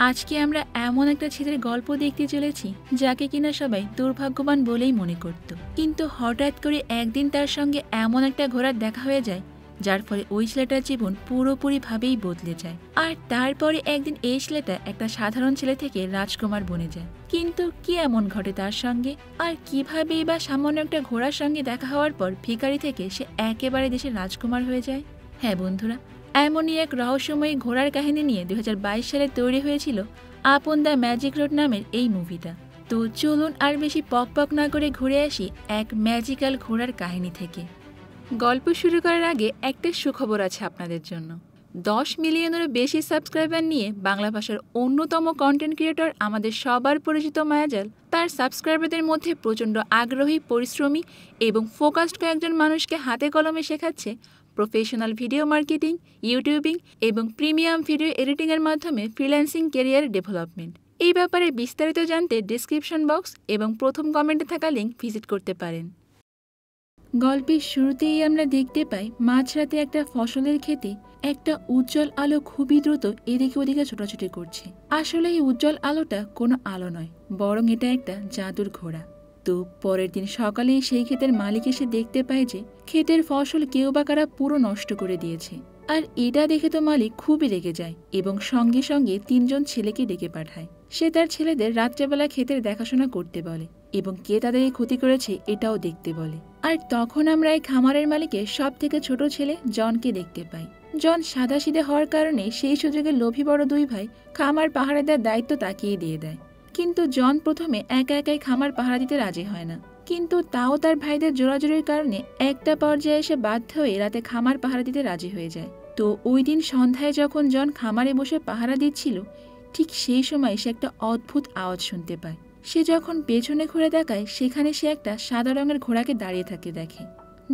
আজকে আমরা এমন একটা ছেলের গল্প দেখতে চলেছি যাকে কিনা সবাই দুর্ভাগ্যবান বলেই মনে করত, কিন্তু হঠাৎ করে একদিন তার সঙ্গে এমন একটা ঘোড়ার দেখা হয়ে যায় যার ফলে ওই ছেলেটার জীবন পুরোপুরিভাবেই বদলে যায়। আর তারপরে একদিন এই ছেলেটা একটা সাধারণ ছেলে থেকে রাজকুমার বনে যায়। কিন্তু কি এমন ঘটে তার সঙ্গে, আর কিভাবেই বা সামান্য একটা ঘোড়ার সঙ্গে দেখা হওয়ার পর ভিখারি থেকে সে একেবারে দেশের রাজকুমার হয়ে যায়? হ্যাঁ বন্ধুরা, এমনই এক রহস্যময়ী ঘোড়ার কাহিনী নিয়ে 2022 সালে তৈরি হয়েছিল আপন দ্য ম্যাজিক রোড নামের এই মুভিটা। তো চলুন আর বেশি পক না করে ঘুরে আসি এক ম্যাজিক্যাল ঘোড়ার কাহিনী থেকে। গল্প শুরু করার আগে একটা সুখবর আছে আপনাদের জন্য। 10 মিলিয়নেরও বেশি সাবস্ক্রাইবার নিয়ে বাংলা ভাষার অন্যতম কন্টেন্ট ক্রিয়েটর আমাদের সবার পরিচিত মায়াজাল তার সাবস্ক্রাইবারদের মধ্যে প্রচণ্ড আগ্রহী, পরিশ্রমী এবং ফোকাসড কয়েকজন মানুষকে হাতে কলমে শেখাচ্ছে প্রফেশনাল ভিডিও মার্কেটিং, ইউটিউবিং এবং প্রিমিয়াম ভিডিও এডিটিংয়ের মাধ্যমে ফ্রিল্যান্সিং ক্যারিয়ার ডেভেলপমেন্ট। এই ব্যাপারে বিস্তারিত জানতে ডেসক্রিপশন বক্স এবং প্রথম কমেন্টে থাকা লিঙ্ক ভিজিট করতে পারেন। গল্পের শুরুতেই আমরা দেখতে পাই মাঝরাতে একটা ফসলের ক্ষেতে একটা উজ্জ্বল আলো খুবই দ্রুত এদিকে ওদিকে ছোটাছুটি করছে। আসলে এই উজ্জ্বল আলোটা কোনো আলো নয়, বরং এটা একটা জাদুর ঘোড়া। তো পরের দিন সকালেই সেই ক্ষেতের মালিক এসে দেখতে পায় যে ক্ষেতের ফসল কেউ বা কারা পুরো নষ্ট করে দিয়েছে। আর এটা দেখে তো মালিক খুবই রেগে যায় এবং সঙ্গে সঙ্গে 3জন ছেলেকে ডেকে পাঠায়। সে তার ছেলেদের রাত্রেবেলা ক্ষেতের দেখাশোনা করতে বলে এবং কে তাদের এই ক্ষতি করেছে এটাও দেখতে বলে। আর তখন আমরা এই খামারের মালিকের সব থেকে ছোট ছেলে জনকে দেখতে পাই। জন সাদাসিধে হওয়ার কারণে সেই সুযোগে লোভী বড় দুই ভাই খামার পাহারা দেওয়ার দায়িত্ব তাকিয়ে দিয়ে দেয়। কিন্তু জন প্রথমে একা একাই খামার পাহারা দিতে রাজি হয় না, কিন্তু তাও তার ভাইদের জোরাজোরির কারণে একটা পর্যায়ে এসে বাধ্য হয়ে রাতে খামার পাহারা দিতে রাজি হয়ে যায়। তো ওই দিন সন্ধ্যায় যখন জন খামারে বসে পাহারা দিচ্ছিল, ঠিক সেই সময় সে একটা অদ্ভুত আওয়াজ শুনতে পায়। সে যখন পেছনে ঘুরে তাকায়, সেখানে সে একটা সাদা রঙের ঘোড়াকে দাঁড়িয়ে থাকতে দেখে।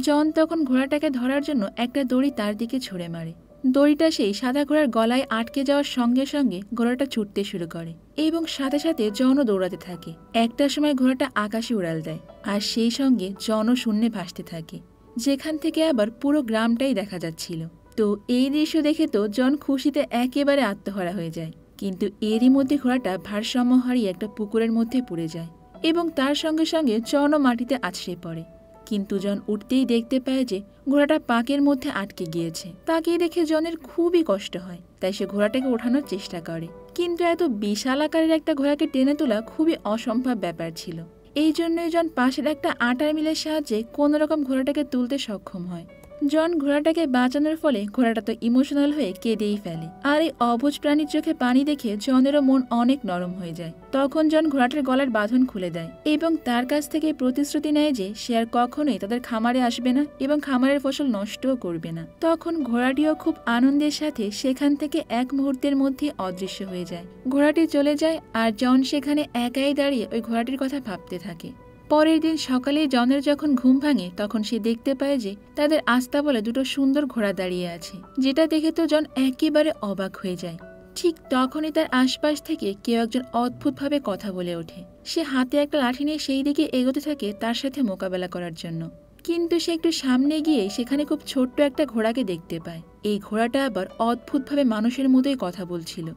জন তখন ঘোড়াটাকে ধরার জন্য একটা দড়ি তার দিকে ছুঁড়ে মারে। দড়িটা সেই সাদা ঘোড়ার গলায় আটকে যাওয়ার সঙ্গে সঙ্গে ঘোড়াটা ছুটতে শুরু করে এবং সাথে সাথে জনও দৌড়াতে থাকে। একটা সময় ঘোড়াটা আকাশে উড়াল দেয় আর সেই সঙ্গে জনও শূন্যে ভাসতে থাকে, যেখান থেকে আবার পুরো গ্রামটাই দেখা যাচ্ছিল। তো এই দৃশ্য দেখে তো জন খুশিতে একেবারে আত্মহারা হয়ে যায়। কিন্তু এরই মধ্যে ঘোড়াটা ভারসাম্য হারিয়ে একটা পুকুরের মধ্যে পড়ে যায় এবং তার সঙ্গে সঙ্গে জনও মাটিতে আছড়ে পড়ে। কিন্তু জন উঠতেই দেখতে পায় যে ঘোড়াটা পাঁকের মধ্যে আটকে গিয়েছে। তাকে দেখে জনের খুবই কষ্ট হয়, তাই সে ঘোড়াটাকে ওঠানোর চেষ্টা করে। কিন্তু এত বিশাল আকারের একটা ঘোড়াকে টেনে তোলা খুবই অসম্ভব ব্যাপার ছিল। এই জন্যই জন পাশের একটা আটার মিলের সাহায্যে কোনো রকম ঘোড়াটাকে তুলতে সক্ষম হয়। জন ঘোড়াটাকে বাঁচানোর ফলে ঘোড়াটা তো ইমোশনাল হয়ে কেঁদেই ফেলে। আর এই অবুঝ প্রাণীর চোখে পানি দেখে জনেরও মন অনেক নরম হয়ে যায়। তখন জন ঘোড়াটার গলার বাঁধন খুলে দেয় এবং তার কাছ থেকে প্রতিশ্রুতি নেয় যে সে আর কখনোই তাদের খামারে আসবে না এবং খামারের ফসল নষ্টও করবে না। তখন ঘোড়াটিও খুব আনন্দের সাথে সেখান থেকে এক মুহূর্তের মধ্যে অদৃশ্য হয়ে যায়। ঘোড়াটি চলে যায় আর জন সেখানে একাই দাঁড়িয়ে ওই ঘোড়াটির কথা ভাবতে থাকে। পরের দিন সকালে জনের যখন ঘুম ভাঙে, তখন সে দেখতে পায় যে তাদের আস্তাবলে দুটো সুন্দর ঘোড়া দাঁড়িয়ে আছে, যেটা দেখে তো জন একেবারে অবাক হয়ে যায়। ঠিক তখনই তার আশপাশ থেকে কেউ একজন অদ্ভুতভাবে কথা বলে ওঠে। সে হাতে একটা লাঠি নিয়ে সেই দিকে এগোতে থাকে তার সাথে মোকাবেলা করার জন্য। কিন্তু সে একটু সামনে গিয়ে সেখানে খুব ছোট্ট একটা ঘোড়াকে দেখতে পায়। এই ঘোড়াটা আবার অদ্ভুতভাবে মানুষের মতোই কথা বলছিল।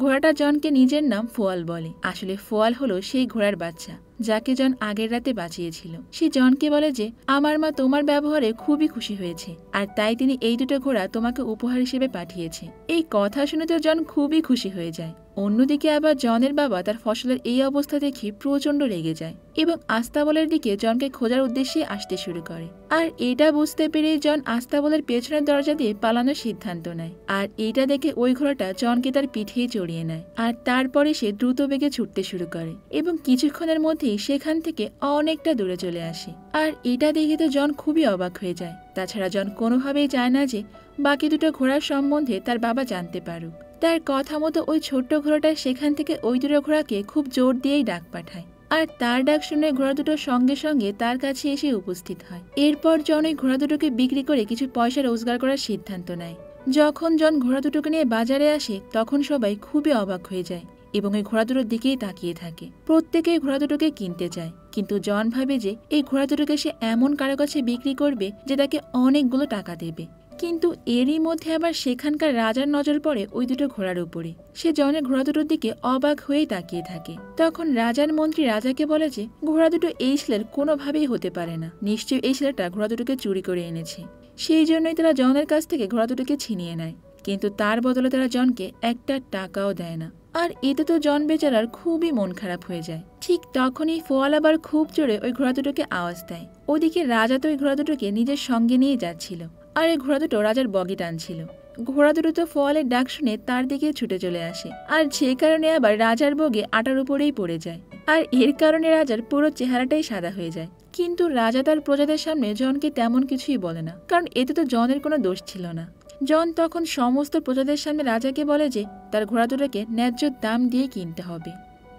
ঘোড়াটা জনকে নিজের নাম ফোয়াল বলে। আসলে ফোয়াল হলো সেই ঘোড়ার বাচ্চা যাকে জন আগের রাতে বাঁচিয়েছিল। সে জনকে বলে যে আমার মা তোমার ব্যবহারে খুবই খুশি হয়েছে আর তাই তিনি এই দুটো ঘোড়া তোমাকে উপহার হিসেবে পাঠিয়েছে। এই কথা শুনে তো জন খুবই খুশি হয়ে যায়। অন্যদিকে আবার জনের বাবা তার ফসলের এই অবস্থা দেখে প্রচন্ড রেগে যায় এবং আস্তাবলের দিকে জনকে খোঁজার উদ্দেশ্যে আসতে শুরু করে। আর এটা বুঝতে পেরে জন আস্তাবলের পেছনের দরজা দিয়ে পালানোর সিদ্ধান্ত নেয়। আর এইটা দেখে ওই ঘোড়াটা জনকে তার পিঠেই চড়িয়ে নেয় আর তারপরে সে দ্রুত বেগে ছুটতে শুরু করে এবং কিছুক্ষণের মধ্যেই সেখান থেকে অনেকটা দূরে চলে আসে। আর এটা দেখে তো জন খুবই অবাক হয়ে যায়। তাছাড়া জন কোনোভাবেই চায় না যে বাকি দুটো ঘোড়ার সম্বন্ধে তার বাবা জানতে পারুক। তার কথা মতো ওই ছোট্ট ঘোড়াটা সেখান থেকে ওই দুটো ঘোড়াকে খুব জোর দিয়েই ডাক পাঠায় আর তার ডাক শুনে ঘোড়া দুটো সঙ্গে সঙ্গে তার কাছে এসে উপস্থিত হয়। এরপর জন ওই ঘোড়া দুটোকে বিক্রি করে কিছু পয়সা রোজগার করার সিদ্ধান্ত নেয়। যখন জন ঘোড়া দুটোকে নিয়ে বাজারে আসে, তখন সবাই খুবই অবাক হয়ে যায় এবং এই ঘোড়া দুটোর দিকেই তাকিয়ে থাকে। প্রত্যেকেই ঘোড়া দুটোকে কিনতে চায়, কিন্তু জন ভাবে যে এই ঘোড়া দুটোকে সে এমন কারো কাছে বিক্রি করবে যে তাকে অনেকগুলো টাকা দেবে। কিন্তু এরই মধ্যে আবার সেখানকার রাজার নজর পড়ে ওই দুটো ঘোড়ার উপরে। সে জনের ঘোড়া দুটোর দিকে অবাক হয়েই তাকিয়ে থাকে। তখন রাজার মন্ত্রী রাজাকে বলে যে ঘোড়া দুটো এই ছেলের কোনোভাবেই হতে পারে না, নিশ্চয়ই এই ছেলেটা ঘোড়া দুটোকে চুরি করে এনেছে। সেই জন্যই তারা জনের কাছ থেকে ঘোড়া দুটোকে ছিনিয়ে নেয়, কিন্তু তার বদলে তারা জনকে একটা টাকাও দেয় না। আর এতে তো জন বেচারার খুবই মন খারাপ হয়ে যায়। ঠিক তখনই ফোয়াল আবার খুব জোরে ওই ঘোড়া দুটোকে আওয়াজ দেয়। ওদিকে রাজা তো ওই ঘোড়া দুটোকে নিজের সঙ্গে নিয়ে যাচ্ছিল, আর এই ঘোড়া দুটো রাজার বগি টানছিল। ঘোড়া দুটো তো ফোয়ালের ডাক শুনে তার দিকে ছুটে চলে আসে, আর যে কারণে আবার রাজার বগি আটার উপরেই পড়ে যায়। আর এর কারণে রাজার পুরো চেহারাটাই সাদা হয়ে যায়। কিন্তু রাজা তার প্রজাদের সামনে জনকে তেমন কিছুই বলে না, কারণ এতে তো জনের কোনো দোষ ছিল না। জন তখন সমস্ত প্রজাদের সামনে রাজাকে বলে যে তার ঘোড়া দুটোকে ন্যায্য দাম দিয়ে কিনতে হবে।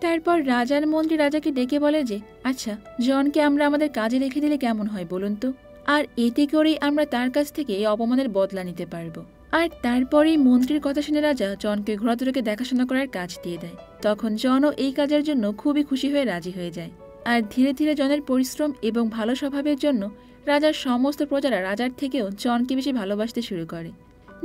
তারপর রাজার মন্ত্রী রাজাকে ডেকে বলে যে আচ্ছা, জনকে আমরা আমাদের কাজে রেখে দিলে কেমন হয় বলুন তো, আর এতে করেই আমরা তার কাছ থেকে এই অপমানের বদলা নিতে পারবো। আর তারপরেই মন্ত্রীর কথা শুনে রাজা জনকে ঘোড়া দুটোকে দেখাশোনা করার কাজ দিয়ে দেয়। তখন জনও এই কাজের জন্য খুবই খুশি হয়ে রাজি হয়ে যায়। আর ধীরে ধীরে জনের পরিশ্রম এবং ভালো স্বভাবের জন্য রাজার সমস্ত প্রজারা রাজার থেকেও জনকে বেশি ভালোবাসতে শুরু করে,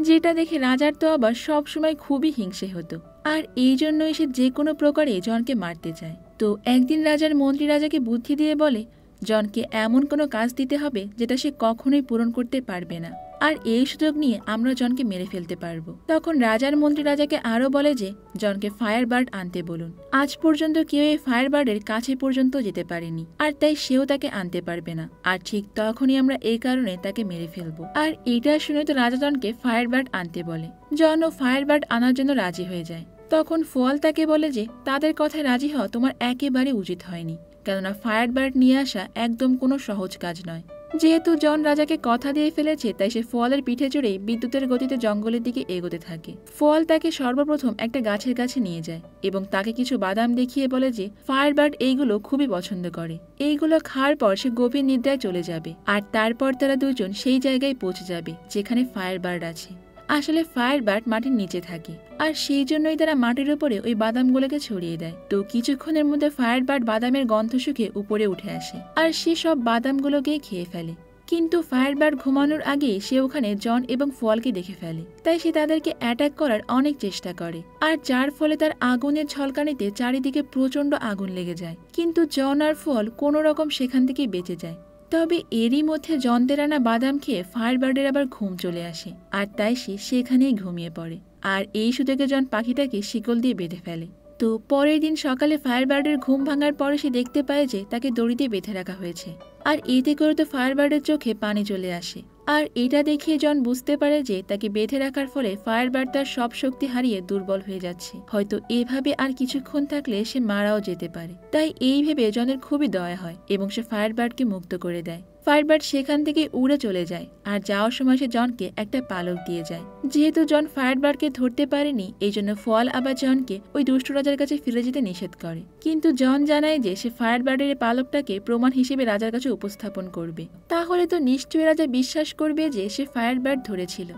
যেটা দেখে রাজার তো আবার সবসময় খুবই হিংসে হতো। আর এই জন্যই সে যে কোনো প্রকারে জনকে মারতে চায়। তো একদিন রাজার মন্ত্রী রাজাকে বুদ্ধি দিয়ে বলে জনকে এমন কোনো কাজ দিতে হবে যেটা সে কখনোই পূরণ করতে পারবে না, আর এই সুযোগ নিয়ে আমরা জনকে মেরে ফেলতে পারবো। তখন রাজার মন্ত্রী রাজাকে আরো বলে যে জনকে ফায়ার বার্ড আনতে বলুন। আজ পর্যন্ত কেউ এই ফায়ার বার্ডের কাছে পর্যন্ত যেতে পারেনি, আর তাই সেও তাকে আনতে পারবে না। আর ঠিক তখনই আমরা এই কারণে তাকে মেরে ফেলবো। আর এটা শুনে তো রাজা জনকে ফায়ার বার্ড আনতে বলে। জনও ফায়ার বার্ড আনার জন্য রাজি হয়ে যায়। তখন ফোয়াল তাকে বলে যে তাদের কথায় রাজি হওয়া তোমার একেবারে উচিত হয়নি, কেননা ফায়ার বার্ড নিয়ে আসা একদম কোনো সহজ কাজ নয়। যেহেতু জন রাজাকে কথা দিয়ে ফেলেছে, তাই সে ফোয়ালের পিঠে চড়েই বিদ্যুতের গতিতে জঙ্গলের দিকে এগোতে থাকে। ফোয়াল তাকে সর্বপ্রথম একটা গাছের কাছে নিয়ে যায় এবং তাকে কিছু বাদাম দেখিয়ে বলে যে ফায়ার বার্ড এইগুলো খুবই পছন্দ করে, এইগুলো খাওয়ার পর সে গভীর নিদ্রায় চলে যাবে, আর তারপর তারা দুজন সেই জায়গায় পৌঁছে যাবে যেখানে ফায়ার বার্ড আছে। আসলে ফায়ার বার্ড মাটির নিচে থাকে, আর সেই জন্যই তারা মাটির উপরে ওই বাদামগুলোকে ছড়িয়ে দেয়। তো কিছুক্ষণের মধ্যে ফায়ার বার্ড বাদামের গন্ধ শুকে উপরে উঠে আসে, আর সে সব বাদামগুলোকেই খেয়ে ফেলে। কিন্তু ফায়ার বার্ড ঘুমানোর আগেই সে ওখানে জন এবং ফলকে দেখে ফেলে, তাই সে তাদেরকে অ্যাটাক করার অনেক চেষ্টা করে, আর যার ফলে তার আগুনের ঝলকানিতে চারিদিকে প্রচন্ড আগুন লেগে যায়। কিন্তু জন আর ফল কোনো রকম সেখান থেকে বেঁচে যায়। তবে এরই মধ্যে জন্দের আনা বাদাম খেয়ে ফায়ার বার্ডের আবার ঘুম চলে আসে, আর তাই সে সেখানেই ঘুমিয়ে পড়ে। আর এই সুযোগে জন পাখিটাকে শিকল দিয়ে বেঁধে ফেলে। তো পরের দিন সকালে ফায়ার বার্ডের ঘুম ভাঙার পরে সে দেখতে পায় যে তাকে দড়ি দিয়ে বেঁধে রাখা হয়েছে, আর এতে করে তো ফায়ার বার্ডের চোখে পানি চলে আসে। আর এটা দেখিয়ে জন বুঝতে পারে যে তাকে বেঁধে রাখার ফলে ফায়ার বার্ড তার সব শক্তি হারিয়ে দুর্বল হয়ে যাচ্ছে, হয়তো এভাবে আর কিছুক্ষণ থাকলে সে মারাও যেতে পারে। তাই এই ভেবে জনের খুবই দয়া হয় এবং সে ফায়ার বার্ডকে মুক্ত করে দেয়। ফায়ার বার্ড সেখান থেকে উড়ে চলে যায়, আর যাওয়ার সময় সে জনকে একটা পালক দিয়ে যায়। যেহেতু জন ফায়ার বার্ডকে ধরতে পারেনি, এই জন্য ফল আবার জনকে ওই দুষ্ট রাজার কাছে ফিরে যেতে নিষেধ করে। কিন্তু জন জানায় যে সে ফায়ার বার্ডের পালকটাকে প্রমাণ হিসেবে রাজার কাছে উপস্থাপন করবে, তাহলে তো নিশ্চয়ই রাজা বিশ্বাস করবে যে সে ফায়ার বার্ড ধরেছিল।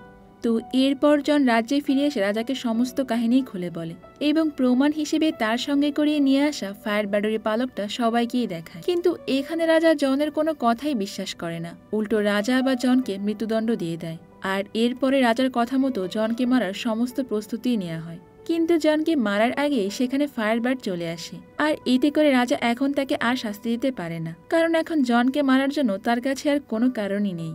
তো এরপর জন রাজ্যে ফিরে এসে রাজাকে সমস্ত কাহিনী খুলে বলে এবং প্রমাণ হিসেবে তার সঙ্গে করিয়ে নিয়ে আসা ফায়ার বার্ডের পালকটা সবাইকেই দেখায়। কিন্তু এখানে রাজা জনের কোনো কথাই বিশ্বাস করে না, উল্টো রাজা আবার জনকে মৃত্যুদণ্ড দিয়ে দেয়। আর এরপরে রাজার কথা মতো জনকে মারার সমস্ত প্রস্তুতি নেওয়া হয়। কিন্তু জনকে মারার আগে সেখানে ফায়ার বার্ড চলে আসে, আর এতে করে রাজা এখন তাকে আর শাস্তি দিতে পারে না, কারণ এখন জনকে মারার জন্য তার কাছে আর কোনো কারণই নেই।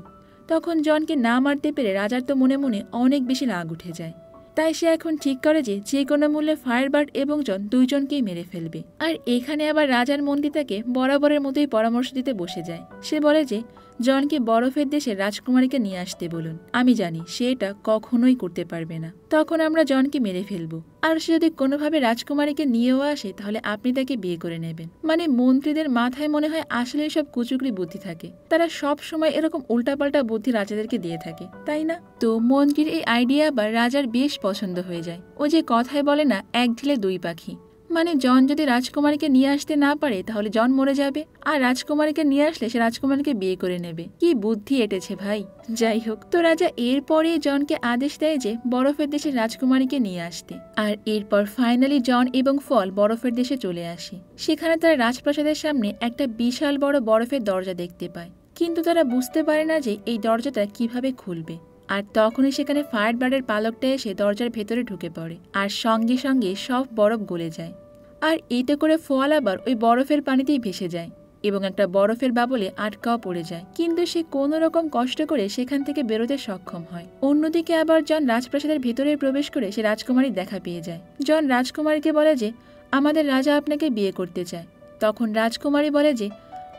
তখন জনকে না মারতে পেরে রাজার তো মনে মনে অনেক বেশি রাগ উঠে যায়। তাই সে এখন ঠিক করে যে কোনো মূল্যে ফায়ার বার্ড এবং জন দুইজনকেই মেরে ফেলবে। আর এখানে আবার রাজার মন্ত্রী তাকে বরাবরের মতোই পরামর্শ দিতে বসে যায়। সে বলে যে জনকে বরফের দেশে রাজকুমারীকে নিয়ে আসতে বলুন, আমি জানি সে এটা কখনোই করতে পারবে না, তখন আমরা জনকে মেরে ফেলবো। আর সে যদি কোনোভাবে রাজকুমারীকে নিয়েও আসে তাহলে আপনি তাকে বিয়ে করে নেবেন। মানে মন্ত্রীদের মাথায় মনে হয় আসলে সব কুচুকরি বুদ্ধি থাকে, তারা সব সময় এরকম উল্টাপাল্টা বুদ্ধি রাজাদেরকে দিয়ে থাকে, তাই না? তো মন্ত্রীর এই আইডিয়া আবার রাজার বেশ পছন্দ হয়ে যায়। ও যে কথায় বলে না, এক ঢিলে দুই পাখি, মানে জন যদি রাজকুমারীকে নিয়ে আসতে না পারে তাহলে জন মরে যাবে, আর রাজকুমারীকে নিয়ে আসলে সে রাজকুমারীকে বিয়ে করে নেবে। কি বুদ্ধি এটেছে ভাই। যাই হোক, তো রাজা এরপরে জনকে আদেশ দেয় যে বরফের দেশে রাজকুমারীকে নিয়ে আসতে। আর এরপর ফাইনালি জন এবং ফল বরফের দেশে চলে আসে। সেখানে তারা রাজপ্রাসাদের সামনে একটা বিশাল বড় বরফের দরজা দেখতে পায়, কিন্তু তারা বুঝতে পারে না যে এই দরজাটা কিভাবে খুলবে। আর তখনই সেখানে ফায়ার ব্লাডের পালকটা এসে দরজার ভেতরে ঢুকে পড়ে আর সঙ্গে সঙ্গে সব বরফ গলে যায়। আর এতে করে ফল আবার ওই বরফের পানিতেই ভেসে যায় এবং একটা বরফের বাবলে আটকাও পড়ে যায়, কিন্তু সে কোনো রকম কষ্ট করে সেখান থেকে বেরোতে সক্ষম হয়। অন্যদিকে আবার জন রাজপ্রাসাদের ভেতরে প্রবেশ করে সে রাজকুমারীর দেখা পেয়ে যায়। জন রাজকুমারীকে বলে যে আমাদের রাজা আপনাকে বিয়ে করতে চায়। তখন রাজকুমারী বলে যে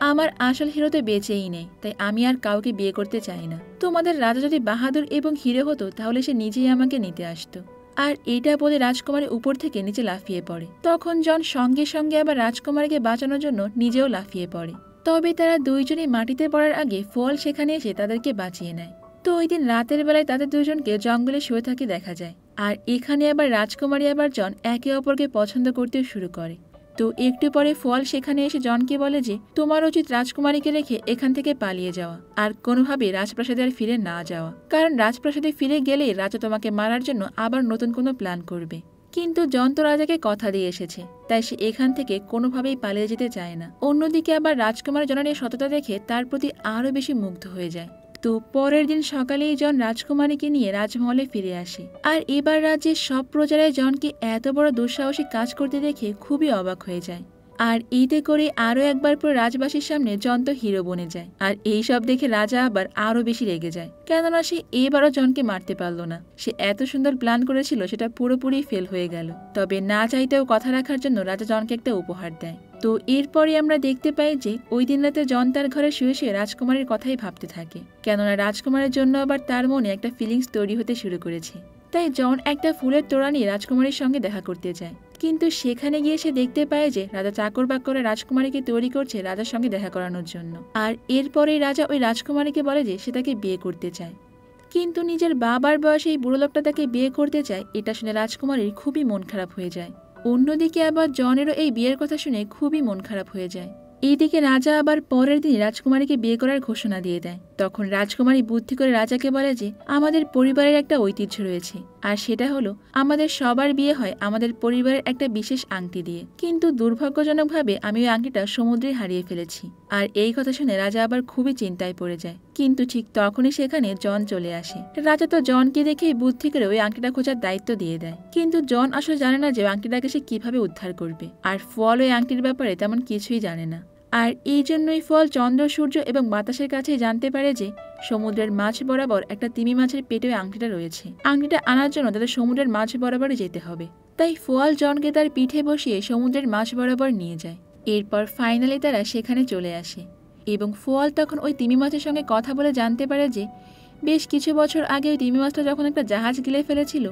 আমার আসল হিরো তো বেঁচেই নেই, তাই আমি আর কাউকে বিয়ে করতে চাই না। তোমাদের রাজা যদি বাহাদুর এবং হিরো হতো তাহলে সে নিজেই আমাকে নিতে আসতো। আর এটা বলে রাজকুমারী উপর থেকে নিচে লাফিয়ে পড়ে। তখন জন সঙ্গে সঙ্গে আবার রাজকুমারীকে বাঁচানোর জন্য নিজেও লাফিয়ে পড়ে। তবে তারা দুইজনই মাটিতে পড়ার আগে ফল সেখানে এসে তাদেরকে বাঁচিয়ে নেয়। তো ওই দিন রাতের বেলায় তাদের দুজনকে জঙ্গলে শুয়ে থাকতে দেখা যায়। আর এখানে আবার রাজকুমারী আবার জন একে অপরকে পছন্দ করতে শুরু করে। তো একটু পরে ফল সেখানে এসে জনকে বলে যে তোমার উচিত রাজকুমারীকে রেখে এখান থেকে পালিয়ে যাওয়া আর কোনোভাবে রাজপ্রাসাদে আর ফিরে না যাওয়া, কারণ রাজপ্রাসাদে ফিরে গেলেই রাজা তোমাকে মারার জন্য আবার নতুন কোনো প্ল্যান করবে। কিন্তু জন তো রাজাকে কথা দিয়ে এসেছে, তাই সে এখান থেকে কোনোভাবেই পালিয়ে যেতে চায় না। অন্যদিকে আবার রাজকুমার জনের এই সততা দেখে তার প্রতি আরও বেশি মুগ্ধ হয়ে যায়। তো পরের দিন সকালেই জন রাজকুমারীকে নিয়ে রাজমহলে ফিরে আসে। আর এবার রাজ্যের সব প্রজারাই জনকে এত বড় দুঃসাহসী কাজ করতে দেখে খুবই অবাক হয়ে যায়। আর এতে করে আরও একবার পর রাজবাসীর সামনে জন তো হিরো বনে যায়। আর এই সব দেখে রাজা আবার আরও বেশি রেগে যায়, কেননা সে এবারও জনকে মারতে পারল না। সে এত সুন্দর প্ল্যান করেছিল সেটা পুরোপুরি ফেল হয়ে গেল। তবে না চাইতেও কথা রাখার জন্য রাজা জনকে একটা উপহার দেয়। তো এরপরে আমরা দেখতে পাই যে ওই দিন রাতে জন তার ঘরে শুয়ে শুয়ে রাজকুমারীর কথাই ভাবতে থাকে, কেননা রাজকুমারের জন্য আবার তার মনে একটা ফিলিংস তৈরি হতে শুরু করেছে। তাই জন একটা ফুলের তোড়া নিয়ে রাজকুমারীর সঙ্গে দেখা করতে যায়, কিন্তু সেখানে গিয়ে সে দেখতে পায় যে রাজা চাকর বাকরে রাজকুমারীকে তৈরি করছে রাজার সঙ্গে দেখা করানোর জন্য। আর এরপরেই রাজা ওই রাজকুমারীকে বলে যে সে তাকে বিয়ে করতে চায়, কিন্তু নিজের বাবার বয়সে এই বুড়ো লোকটা তাকে বিয়ে করতে চায়। এটা শুনে রাজকুমারীর খুবই মন খারাপ হয়ে যায়। অন্যদিকে আবার জনেরও এই বিয়ের কথা শুনে খুবই মন খারাপ হয়ে যায়। এইদিকে রাজা আবার পরের দিন রাজকুমারীকে বিয়ে করার ঘোষণা দিয়ে দেয়। তখন রাজকুমারী বুদ্ধি করে রাজাকে বলে যে আমাদের পরিবারের একটা ঐতিহ্য রয়েছে, আর সেটা হলো আমাদের সবার বিয়ে হয় আমাদের পরিবারের একটা বিশেষ আংটি দিয়ে। কিন্তু দুর্ভাগ্যজনকভাবে আমি ওই আংটিটা সমুদ্রে হারিয়ে ফেলেছি। আর এই কথা শুনে রাজা আবার খুবই চিন্তায় পড়ে যায়। কিন্তু ঠিক তখনই সেখানে জন চলে আসে। রাজা তো জনকে দেখেই বুদ্ধি করে ওই আংটিটা খোঁজার দায়িত্ব দিয়ে দেয়, কিন্তু জন আসলে জানে না যে ওই আংটিটাকে সে কিভাবে উদ্ধার করবে। আর ফল ওই আংটির ব্যাপারে তেমন কিছুই জানে না। আর এই জন্যই ফল চন্দ্র, সূর্য এবং বাতাসের কাছে জানতে পারে যে সমুদ্রের মাঝ বরাবর একটা তিমি মাছের পেটে আংটিটা রয়েছে। আংটিটা আনার জন্য তাদের সমুদ্রের মাঝ বরাবরই যেতে হবে। তাই ফল জনকে তার পিঠে বসিয়ে সমুদ্রের মাঝ বরাবর নিয়ে যায়। এরপর ফাইনালি তারা সেখানে চলে আসে এবং ফল তখন ওই তিমি মাছের সঙ্গে কথা বলে জানতে পারে যে বেশ কিছু বছর আগে ওই তিমি মাছটা যখন একটা জাহাজ গিলে ফেলেছিল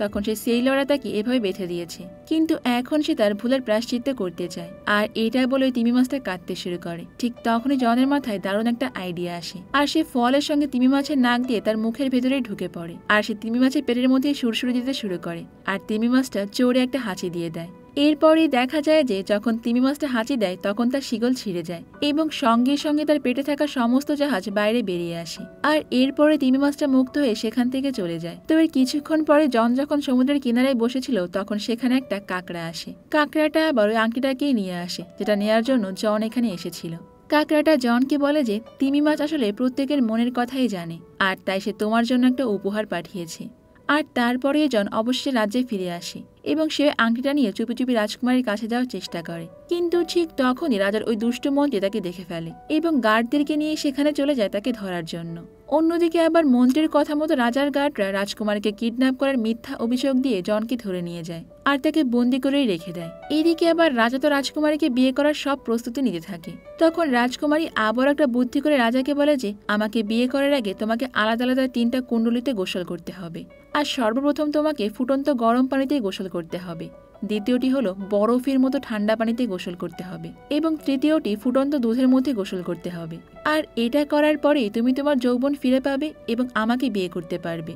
তখন সে সেইলরা তাকে এভাবে বেঁধে দিয়েছে, কিন্তু এখন সে তার ভুলের প্রায়শ্চিত্ত করতে চায়। আর এটা বলে তিমি মাছটা কাটতে শুরু করে। ঠিক তখনই জনের মাথায় দারুণ একটা আইডিয়া আসে, আর সে ফলের সঙ্গে তিমি মাছের নাক দিয়ে তার মুখের ভেতরেই ঢুকে পড়ে। আর সে তিমি মাছের পেটের মধ্যে সুরসুরি দিতে শুরু করে, আর তিমি মাছটা জোরে একটা হাঁচি দিয়ে দেয়। এরপরই দেখা যায় যে যখন তিমি মাছটা হাঁচি দেয় তখন তার শিকল ছিঁড়ে যায় এবং সঙ্গে সঙ্গে তার পেটে থাকা সমস্ত জাহাজ বাইরে বেরিয়ে আসে। আর এরপরে তিমি মাছটা মুক্ত হয়ে সেখান থেকে চলে যায়। তবে কিছুক্ষণ পরে জন যখন সমুদ্রের কিনারায় বসেছিল তখন সেখানে একটা কাঁকড়া আসে। কাঁকড়াটা আবার ওই আংটিটাকেই নিয়ে আসে, যেটা নেয়ার জন্য জন এখানে এসেছিল। কাঁকড়াটা জনকে বলে যে তিমি মাছ আসলে প্রত্যেকের মনের কথাই জানে, আর তাই সে তোমার জন্য একটা উপহার পাঠিয়েছে। আর তারপরে জন অবশ্যই রাজ্যে ফিরে আসে এবং সে আংটিটা নিয়ে চুপি চুপি রাজকুমারীর কাছে যাওয়ার চেষ্টা করে। কিন্তু ঠিক তখনই রাজার ওই দুষ্ট মন্ত্রী তাকে দেখে ফেলে এবং গার্ডদেরকে নিয়ে সেখানে চলে যায় তাকে ধরার জন্য। অন্যদিকে আবার মন্ত্রীর কথা মতো রাজার গার্ডরা রাজকুমারীকে কিডন্যাপ করার মিথ্যা অভিযোগ দিয়ে জনকে ধরে নিয়ে যায় আর তাকে বন্দি করেই রেখে দেয়। এদিকে আবার রাজা তো রাজকুমারীকে বিয়ে করার সব প্রস্তুতি নিতে থাকে। তখন রাজকুমারী আবার একটা বুদ্ধি করে রাজাকে বলে যে আমাকে বিয়ে করার আগে তোমাকে আলাদা আলাদা 3টা কুণ্ডলিতে গোসল করতে হবে। আর সর্বপ্রথম তোমাকে ফুটন্ত গরম পানিতেই গোসল করতে হবে, দ্বিতীয়টি হলো বরফের মতো ঠান্ডা পানিতে গোসল করতে হবে এবং তৃতীয়টি ফুটন্ত দুধের মধ্যে গোসল করতে হবে। আর এটা করার পরেই তুমি তোমার যৌবন ফিরে পাবে এবং আমাকে বিয়ে করতে পারবে।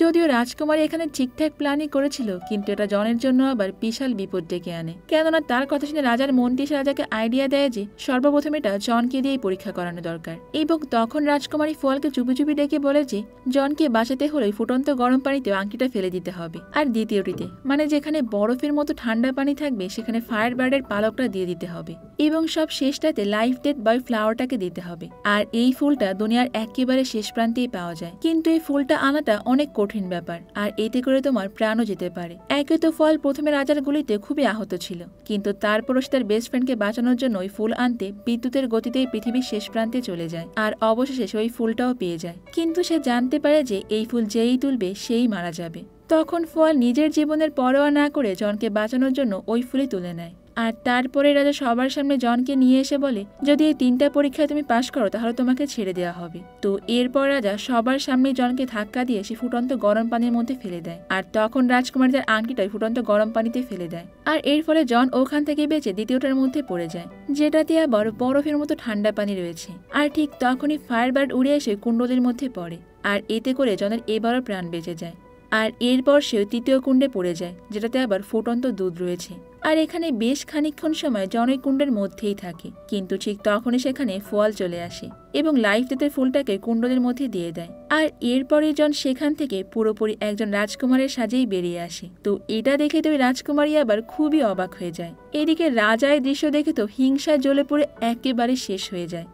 যদিও রাজকুমারী এখানে ঠিকঠাক প্ল্যানই করেছিল, কিন্তু এটা জনের জন্য আবার বিশাল বিপদ ডেকে আনে। কেননা তার কথা শুনে রাজার মন্ত্রী রাজাকে আইডিয়া দেয় যে সর্বপ্রথম এটা জনকে দিয়েই পরীক্ষা করানো দরকার। এবং তখন রাজকুমারী ফলকে চুপি চুপি ডেকে বলে যে জনকে বাঁচাতে হলে ফুটন্ত গরম পানিতে আংটিটা ফেলে দিতে হবে, আর দ্বিতীয়টিতে মানে যেখানে বরফের মতো ঠান্ডা পানি থাকবে সেখানে ফায়ার বার্ডের পালকটা দিয়ে দিতে হবে, এবং সব শেষটাতে লাইফ ডেথ বয় ফ্লাওয়ারটাকে দিতে হবে। আর এই ফুলটা দুনিয়ার একেবারে শেষ প্রান্তেই পাওয়া যায়, কিন্তু এই ফুলটা আনাটা অনেক কঠিন ব্যাপার, আর এতে করে তোমার প্রাণও যেতে পারে। একে তো ফল প্রথমে রাজার গুলিতে খুবই আহত ছিল, কিন্তু তারপরও সে তার বেস্ট ফ্রেন্ডকে বাঁচানোর জন্য ওই ফুল আনতে বিদ্যুতের গতিতেই পৃথিবীর শেষ প্রান্তে চলে যায়, আর অবশেষে সে ওই ফুলটাও পেয়ে যায়। কিন্তু সে জানতে পারে যে এই ফুল যেই তুলবে সেই মারা যাবে। তখন ফল নিজের জীবনের পরোয়া না করে জনকে বাঁচানোর জন্য ওই ফুলই তুলে নেয়। আর তারপরে রাজা সবার সামনে জনকে নিয়ে এসে বলে যদি এই 3টা পরীক্ষায় তুমি পাশ করো তাহলে তোমাকে ছেড়ে দেওয়া হবে। তো এরপর রাজা সবার সামনে জনকে ধাক্কা দিয়ে সে ফুটন্ত গরম পানির মধ্যে ফেলে দেয়, আর তখন রাজকুমারী তার আংটিটাই ফুটন্ত গরম পানিতে ফেলে দেয়। আর এর ফলে জন ওখান থেকে বেঁচে দ্বিতীয়টার মধ্যে পড়ে যায়, যেটাতে আবার বরফের মতো ঠান্ডা পানি রয়েছে। আর ঠিক তখনই ফায়ারবার্ড উড়ে এসে কুণ্ডলীর মধ্যে পড়ে, আর এতে করে জনের এবারও প্রাণ বেঁচে যায়। আর এরপর সেও তৃতীয় কুণ্ডে পড়ে যায়, যেটাতে আবার ফুটন্ত দুধ রয়েছে। আর এখানে বেশ খানিকক্ষণ সময় জন ওই কুণ্ডের মধ্যেই থাকে, কিন্তু ঠিক তখনই সেখানে ফল চলে আসে এবং লাইফ ডেথের ফুলটাকে কুণ্ডলের মধ্যে দিয়ে দেয়। আর এরপরে জন সেখান থেকে পুরোপুরি একজন রাজকুমারের সাজেই বেরিয়ে আসে। তো এটা দেখে তো ওই রাজকুমারী আবার খুবই অবাক হয়ে যায়। এদিকে রাজা এই দৃশ্য দেখে তো হিংসায় জ্বলে পড়ে একেবারে শেষ হয়ে যায়।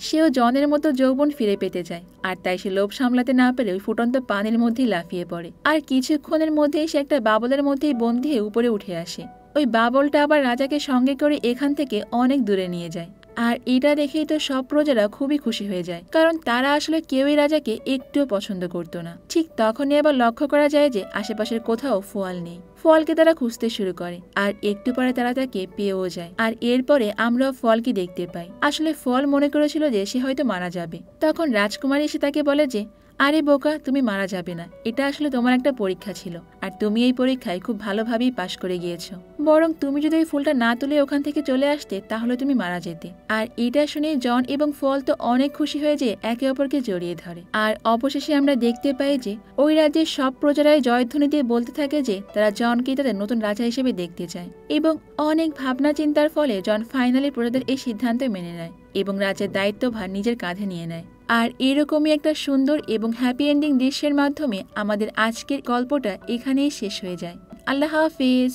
সেও জনের মতো যৌবন ফিরে পেতে চায়, আর তাই সে লোভ সামলাতে না পেরে ওই ফুটন্ত পানির মধ্যেই লাফিয়ে পড়ে। আর কিছুক্ষণের মধ্যেই সে একটা বাবলের মধ্যেই বন্দী হয়ে উপরে উঠে আসে। ওই বাবলটা আবার রাজাকে সঙ্গে করে এখান থেকে অনেক দূরে নিয়ে যায়। আর এটা দেখেই তো সব প্রজারা খুবই খুশি হয়ে যায়, কারণ তারা আসলে কেউই রাজাকে একটুও পছন্দ করতো না। ঠিক তখনই আবার লক্ষ্য করা যায় যে আশেপাশের কোথাও ফল নেই। ফলকে তারা খুঁজতে শুরু করে, আর একটু পরে তারা তাকে পেয়েও যায়। আর এরপরে আমরাও ফলকে দেখতে পাই। আসলে ফল মনে করেছিল যে সে হয়তো মারা যাবে। তখন রাজকুমারী এসে তাকে বলে যে আরে বোকা, তুমি মারা যাবে না, এটা আসলে তোমার একটা পরীক্ষা ছিল, আর তুমি এই পরীক্ষায় খুব ভালোভাবেই পাশ করে গিয়েছো। বরং তুমি যদি ওই ফুলটা না তুলে ওখান থেকে চলে আসতে তাহলে তুমি মারা যেতে। আর এটা শুনে জন এবং ফল তো অনেক খুশি হয়ে যে একে অপরকে জড়িয়ে ধরে। আর অবশেষে আমরা দেখতে পাই যে ওই রাজ্যের সব প্রজারাই জয়ধ্বনি দিয়ে বলতে থাকে যে তারা জনকেই তাদের নতুন রাজা হিসেবে দেখতে চায়। এবং অনেক ভাবনা চিন্তার ফলে জন ফাইনালি প্রজাদের এই সিদ্ধান্ত মেনে নেয় এবং রাজ্যের দায়িত্বভার নিজের কাঁধে নিয়ে নেয়। আর এরকমই একটা সুন্দর এবং হ্যাপি এন্ডিং দৃশ্যের মাধ্যমে আমাদের আজকের গল্পটা এখানেই শেষ হয়ে যায়। আল্লাহ হাফিজ।